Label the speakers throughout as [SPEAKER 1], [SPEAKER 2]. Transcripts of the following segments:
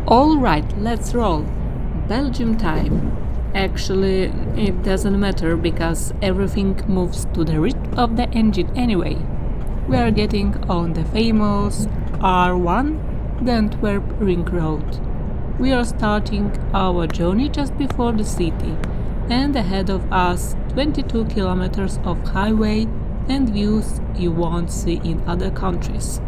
[SPEAKER 1] Alright, let's roll. Belgium time. Actually, it doesn't matter because everything moves to the rhythm of the engine anyway. We are getting on the famous R1, the Antwerp Ring Road. We are starting our journey just before the city, and ahead of us 22 kilometers of highway and views you won't see in other countries.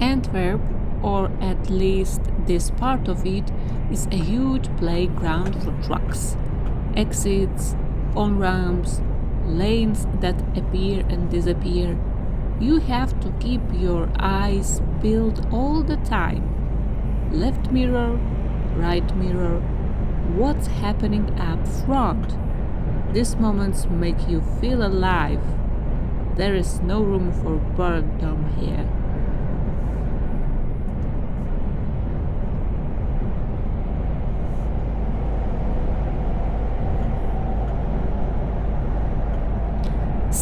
[SPEAKER 1] Antwerp, or at least this part of it, is a huge playground for trucks. Exits, on ramps, lanes that appear and disappear. You have to keep your eyes peeled all the time. Left mirror, right mirror, what's happening up front? These moments make you feel alive. There is no room for boredom here.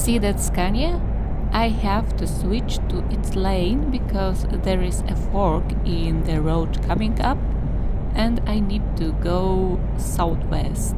[SPEAKER 1] See that Scania? I have to switch to its lane because there is a fork in the road coming up and I need to go southwest.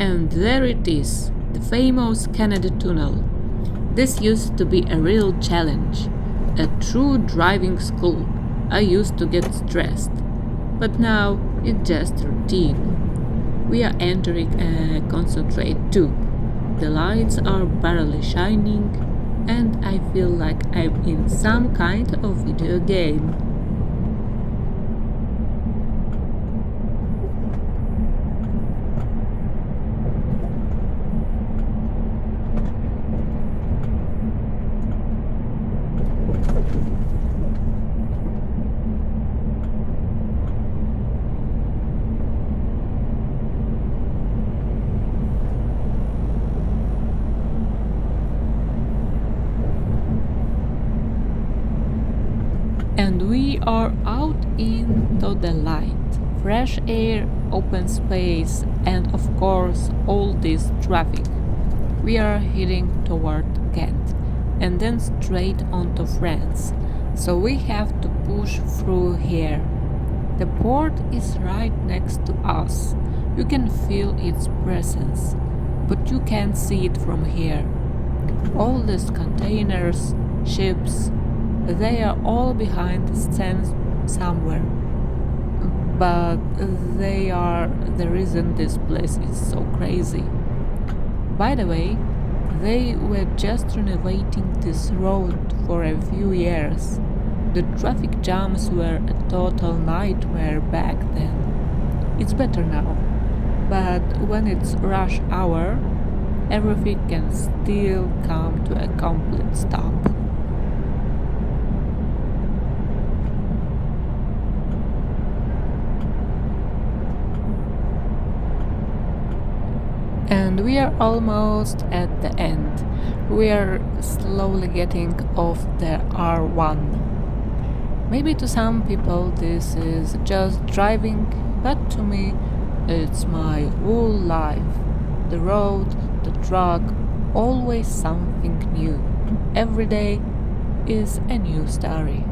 [SPEAKER 1] And there it is, the famous Kennedy Tunnel. This used to be a real challenge, a true driving school. I used to get stressed, but now it's just routine. We are entering a concentrate tube. The lights are barely shining, and I feel like I'm in some kind of video game. And we are out into the light. Fresh air, open space, and of course, all this traffic. We are heading toward Ghent and then straight on to France. So we have to push through here. The port is right next to us. You can feel its presence, but you can't see it from here. All these containers, ships, they are all behind the scenes somewhere. But they are the reason this place is so crazy. By the way, they were just renovating this road for a few years. The traffic jams were a total nightmare back then. It's better now, but when it's rush hour, everything can still come to a complete stop. And we are almost at the end. We are slowly getting off the R1. Maybe to some people this is just driving, but to me it's my whole life. The road, the truck, always something new. Every day is a new story.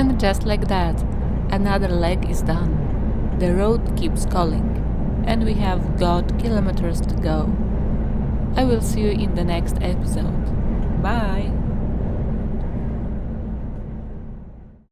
[SPEAKER 1] And just like that, another leg is done. The road keeps calling, and we have got kilometers to go. I will see you in the next episode. Bye!